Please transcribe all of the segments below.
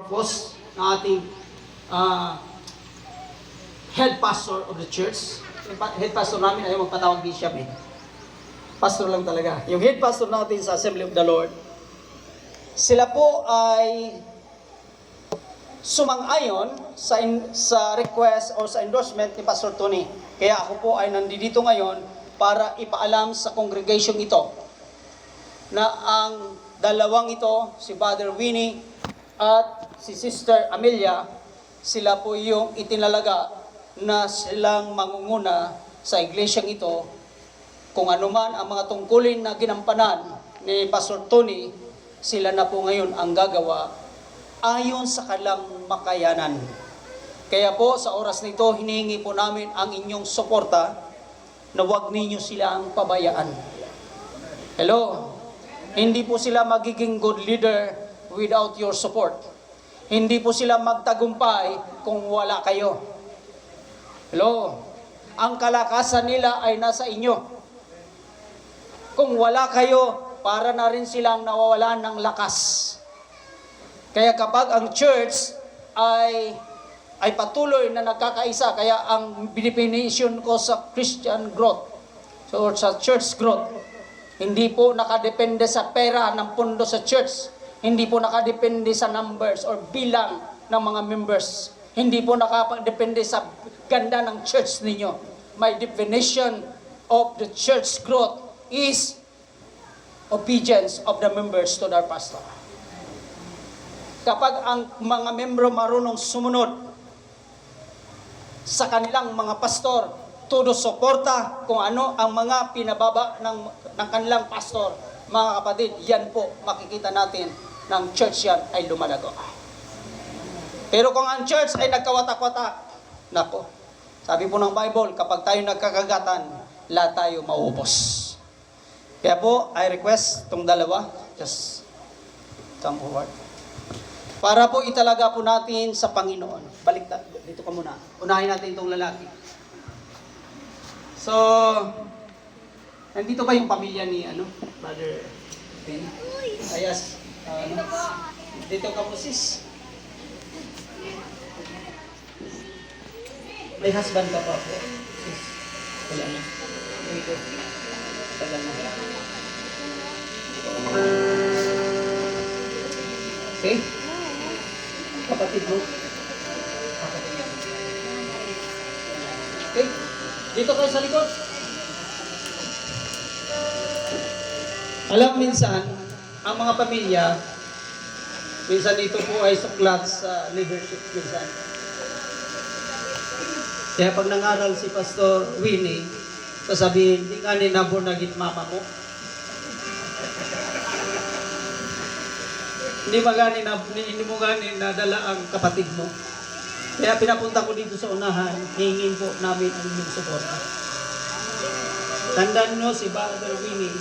purpose ng ating uh, head pastor of the church. Yung head pastor namin ayaw magpatawag bishop eh. Pastor lang talaga. Yung head pastor natin sa Assembly of the Lord, sila po ay sumang-ayon sa request o sa endorsement ni Pastor Tony. Kaya ako po ay nandito ngayon para ipaalam sa congregation ito na ang dalawang ito, si Brother Winnie at si Sister Amelia, sila po yung itinalaga na silang mangunguna sa iglesyang ito kung anuman ang mga tungkulin na ginampanan ni Pastor Tony, sila na po ngayon ang gagawa ayon sa kanilang makayanan. Kaya po sa oras nito, hinihingi po namin ang inyong suporta na huwag ninyo silang pabayaan. Hello? Hindi po sila magiging good leader without your support. Hindi po sila magtagumpay kung wala kayo. Hello? Ang kalakasan nila ay nasa inyo. Kung wala kayo, para na rin silang nawawalan ng lakas. Kaya kapag ang church ay patuloy na nagkakaisa, kaya ang definition ko sa Christian growth, or sa church growth, hindi po nakadepende sa pera ng pundo sa church, hindi po nakadepende sa numbers or bilang ng mga members, hindi po nakadepende sa ganda ng church ninyo. My definition of the church growth is obedience of the members to their pastor. Kapag ang mga membro marunong sumunod sa kanilang mga pastor, todo suporta kung ano ang mga pinababa ng kanilang pastor, mga kapatid, yan po makikita natin ng church yan ay lumalago. Pero kung ang church ay nagkawatak-watak, nako, sabi po ng Bible, kapag tayo nagkakagatan, lahat tayo mauubos. Kaya po, I request itong dalawa, just come forward. Para po italaga po natin sa Panginoon. Balik dito ka muna. Unahin natin itong lalaki. So, nandito ba yung pamilya ni Brother Ben? Ayas. Dito ka po, sis. May husband ka pa po, sis. Wala na. Dito. Tagal na. Okay? Kapatid mo. Okay? Dito kayo sa likod. Alam, minsan, ang mga pamilya, minsan dito po ay suklat sa leadership minsan. Kaya pag nangaral si Pastor Winnie, sasabihin, di ka ninabor na git mama mo. Hindi mo gani nadala ang kapatid mo. Kaya pinapunta ko dito sa unahan, hingin po namin ang inyong suporta. Tandaan nyo, si Brother Winnie,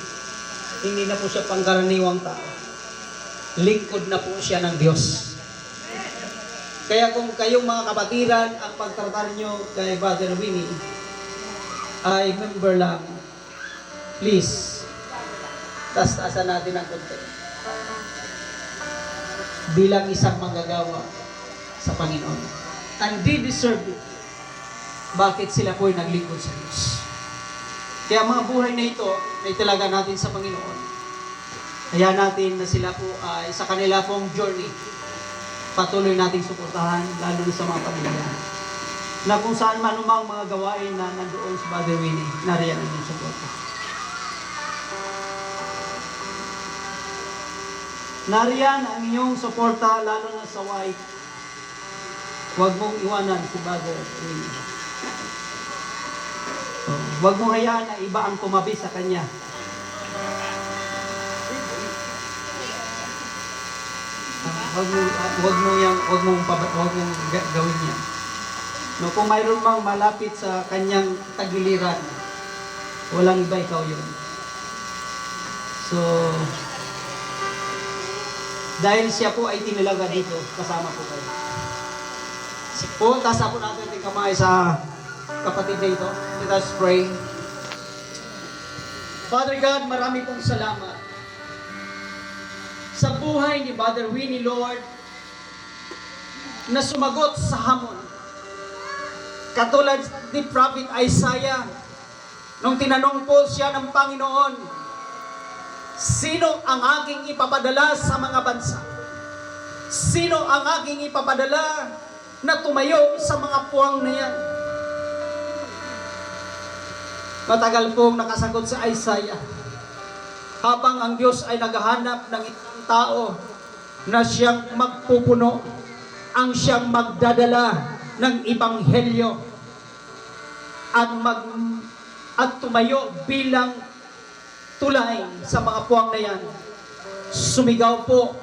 hindi na po siya pangkaraniwang tao. Lingkod na po siya ng Diyos. Kaya kung kayong mga kapatiran, ang pagtratar nyo kay Brother Winnie ay member lang, please, taas-taasan natin ang konti. Bilang isang manggagawa sa Panginoon. And they deserve it. Bakit sila po ay naglingkod sa Diyos? Kaya mga buhay na ito, na italaga natin sa Panginoon. Kaya natin na sila po ay sa kanila pong journey, patuloy nating suportahan, lalo na sa mga pamilya. Na kung saan man umang mga gawain na nandoon sa Brother Winnie, nariyan ang inyong suporta. Nariyan ang inyong suporta, lalo na sa wife. Huwag mong iwanan si Brother Winnie. Huwag mong hayaan na iba ang tumabi sa kanya. Huwag mong gawin yan. No, kung mayroon mang malapit sa kanyang tagiliran, walang iba, ikaw yun. So, dahil siya po ay tinilaga dito, kasama po kayo. Po, tasa po natin ang kamay sa kapatid na ito. Let us pray. Father God, marami pong salamat sa buhay ni Brother Winnie, Lord. na sumagot sa hamon. Katulad ni Prophet Isaiah, nung tinanong po siya ng Panginoon, sino ang aking ipapadala sa mga bansa? Sino ang aking ipapadala na tumayo sa mga puwang na yan? Matagal pong nakasagot sa Isaiah, habang ang Diyos ay naghahanap ng isang tao na siyang magpupuno, ang siyang magdadala ng ebanghelyo at tumayo bilang tulay sa mga puwang na yan. Sumigaw po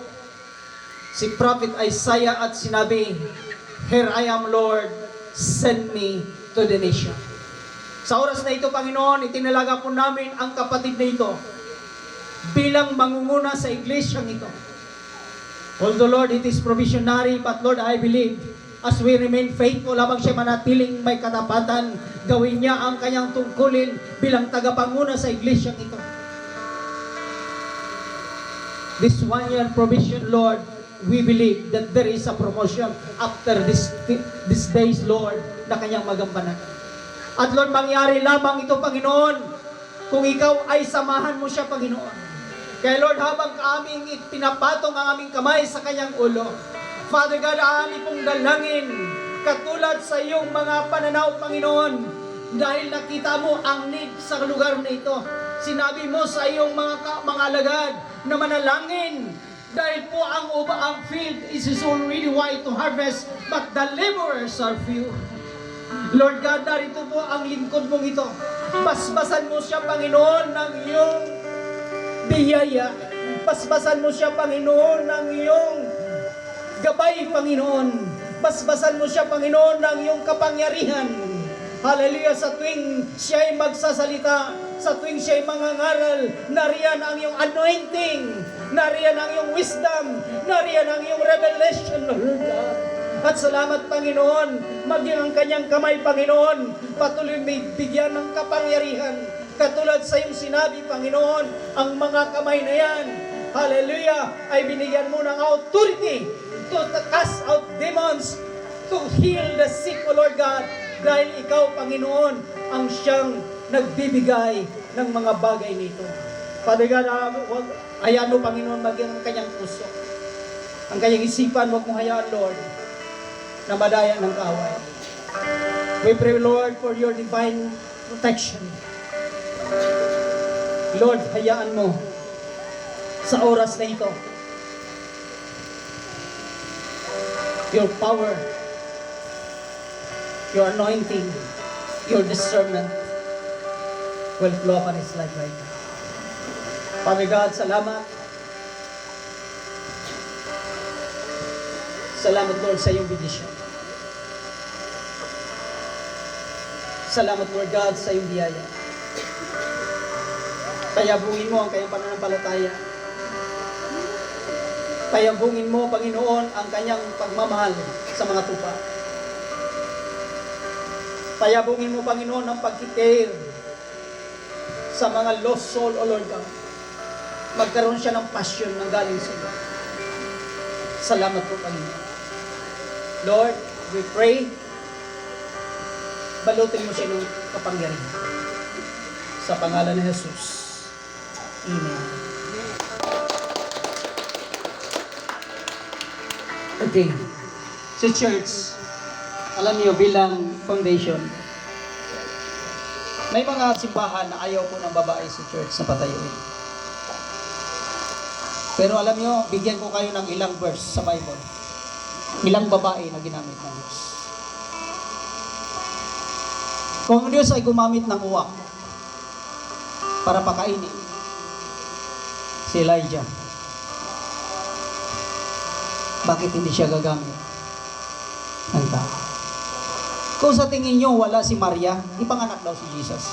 si Prophet Isaiah at sinabi, "Here I am, Lord, send me to the nation." Sa oras na ito, Panginoon, itinalaga po namin ang kapatid na ito bilang mangunguna sa iglesyang ito. Although, Lord, it is provisionary, but Lord, I believe, as we remain faithful, habang siya manatiling may katapatan, gawin niya ang kanyang tungkulin bilang tagapanguna sa iglesyang ito. This 1 year provision, Lord, we believe that there is a promotion after this days, Lord, na kanyang magampanan. At Lord, mangyari lamang ito, Panginoon, kung ikaw ay samahan mo siya, Panginoon. Kaya Lord, habang aming pinapatong ang aming kamay sa kanyang ulo, Father God, aami pong dalangin, katulad sa iyong mga pananaw, Panginoon, dahil nakita mo ang need sa lugar na ito. Sinabi mo sa iyong mga alagad na manalangin, dahil po ang field is already white to harvest, but the laborers are few. Lord God, narito po ang lingkod mong ito. Basbasan mo siya, Panginoon, ng iyong biyaya. Basbasan mo siya, Panginoon, ng iyong gabay, Panginoon. Basbasan mo siya, Panginoon, ng iyong kapangyarihan. Hallelujah, sa tuwing siya ay magsasalita, sa tuwing siya ay mangangaral, nariyan ang iyong anointing, nariyan ang iyong wisdom, nariyan ang iyong revelation, Lord God. At salamat, Panginoon, maging ang kanyang kamay, Panginoon, patuloy may bigyan ng kapangyarihan. Katulad sa iyong sinabi, Panginoon, ang mga kamay na yan, hallelujah, ay binigyan mo ng authority to cast out demons, to heal the sick, O Lord God, dahil ikaw, Panginoon, ang siyang nagbibigay ng mga bagay nito. Father God, hayaan mo, Panginoon, maging ang kanyang puso, ang kanyang isipan, huwag mong hayaan, Lord, na madaya ng kaaway. We pray, Lord, for your divine protection. Lord, hayaan mo sa oras na ito, your power, your anointing, your discernment will flow upon his life right now. Father God, salamat. Salamat, Lord, sa iyong bendisyon. Salamat, Lord God, sa iyong biyaya. Payabungin mo ang kanyang pananampalataya. Payabungin mo, Panginoon, ang kanyang pagmamahal sa mga tupa. Payabungin mo, Panginoon, ang pagkikare sa mga lost soul, O Lord God. Magkaroon siya ng passion ng galing sa iyo. Salamat po, Panginoon. Lord, we pray, balutin mo siya ng kapangyarihan. Sa pangalan ni Jesus. Amen. Okay. Sa church, alam niyo, bilang foundation, may mga simbahan na ayaw po ng babae sa church na patayuin. Pero alam niyo, bigyan ko kayo ng ilang verse sa Bible. Ilang babae na ginamit ng Diyos. Kung ang Diyos ay gumamit ng uwak para pakainin si Elijah, bakit hindi siya gagamit ng tao? Kung sa tingin nyo wala si Maria, ipanganak daw si Jesus.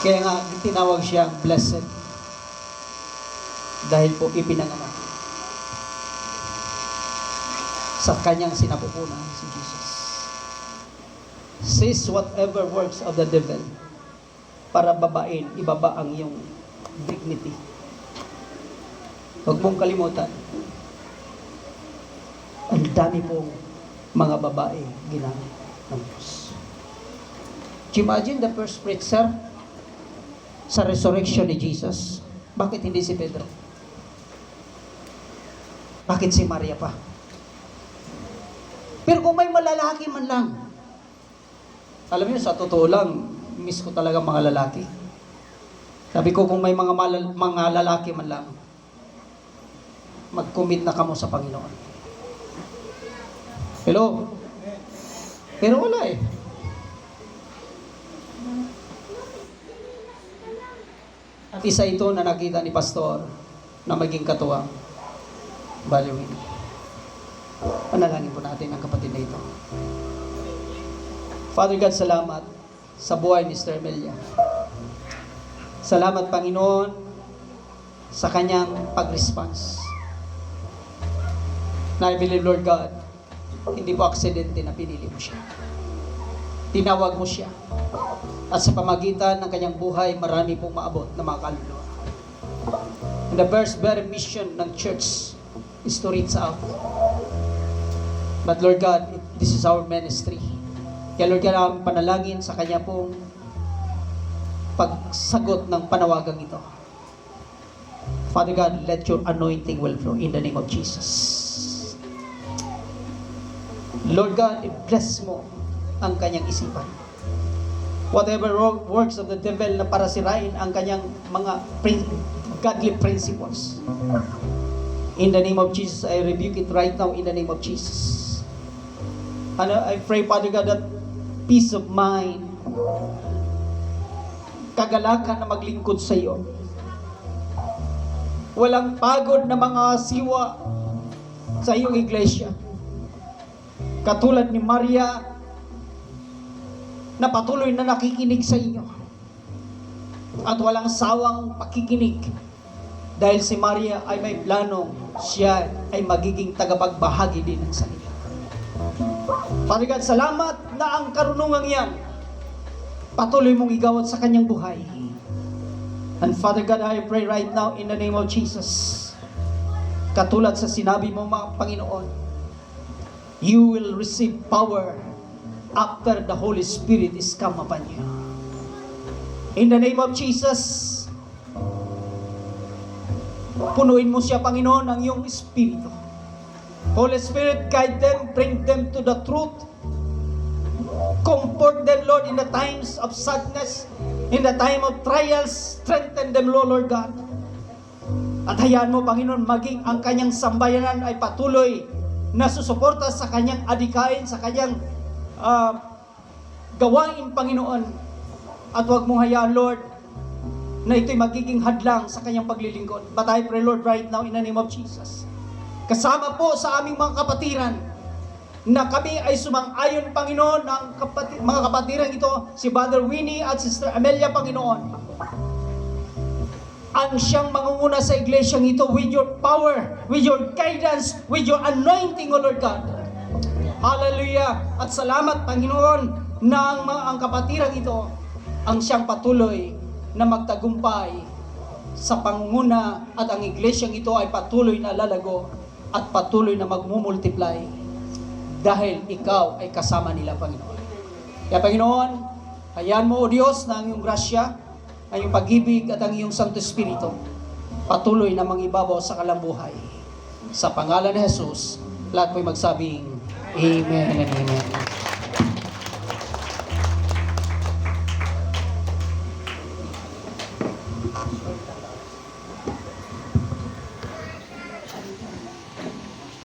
Kaya nga tinawag siya blessed dahil po ipinanganak sa kanyang sinapupunan si Jesus. Cease whatever works of the devil para babain, ibaba ang iyong dignity. Huwag mong kalimutan, ang dami pong mga babae ginamit ng Diyos. Do you imagine the first preacher sa resurrection ni Jesus? Bakit hindi si Pedro? Bakit si Maria pa? Pero kung may malalaki man lang, alam niyo, sa totoo lang, miss ko talaga mga lalaki. Sabi ko, kung may mga lalaki man lang, mag-commit na kamo sa Panginoon. Hello? Pero wala eh. At isa ito na nakita ni Pastor na maging katuwang baliwin. Panalangin po natin ang kapatid na ito. Father God, salamat sa buhay ni Sister Amelia. Salamat, Panginoon, sa kanyang pag-response. Na I believe, Lord God, hindi po aksidente na pinili mo siya. Tinawag mo siya. At sa pamagitan ng kanyang buhay, marami pong maabot na mga kaluluwa. And the first very mission ng church is to reach out. But Lord God, this is our ministry. Kaya Lord God, ang panalangin sa kanya pong pagsagot ng panawagang ito. Father God, let your anointing will flow in the name of Jesus. Lord God, bless mo ang kanyang isipan. Whatever works of the devil na para sirain ang kanyang mga godly principles. In the name of Jesus, I rebuke it right now in the name of Jesus. And I pray, Father God, that peace of mind, kagalakan na maglingkod sa iyo. Walang pagod na mga siwa sa iyong iglesia. Katulad ni Maria, na patuloy na nakikinig sa inyo. At walang sawang pakikinig. Dahil si Maria ay may planong siya ay magiging tagapagbahagi din ng salita. Father God, salamat na ang karunungang yan patuloy mong igawad sa kanyang buhay. And Father God, I pray right now in the name of Jesus, katulad sa sinabi mo, mga Panginoon, you will receive power after the Holy Spirit is come upon you. In the name of Jesus, punuin mo siya, Panginoon, ng iyong Espiritu. Holy Spirit, guide them, bring them to the truth. Comfort them, Lord, in the times of sadness, in the time of trials. Strengthen them, Lord God. At hayaan mo, Panginoon, maging ang kanyang sambayanan ay patuloy na susuporta sa kanyang adikain, sa kanyang gawain, Panginoon. At huwag mong hayaan, Lord, na ito'y magiging hadlang sa kanyang paglilingkod. But I pray, Lord, right now in the name of Jesus, kasama po sa aming mga kapatiran, na kami ay sumang-ayon, Panginoon, ng mga kapatiran ito, si Brother Winnie at Sister Amelia, Panginoon, ang siyang mangunguna sa iglesyang ito with your power, with your guidance, with your anointing, O Lord God. Hallelujah! At salamat, Panginoon, na ang kapatiran ito ang siyang patuloy na magtagumpay sa pangunguna, at ang iglesyang ito ay patuloy na lalago at patuloy na magmumultiply dahil ikaw ay kasama nila, Panginoon. Kaya, Panginoon, hayaan mo, O Diyos, na ang iyong grasya, ang iyong pag-ibig at ang iyong Santo Espiritu patuloy na mangibabaw sa kalambuhay. Sa pangalan ni Jesus, lahat po'y magsabing Amen and Amen.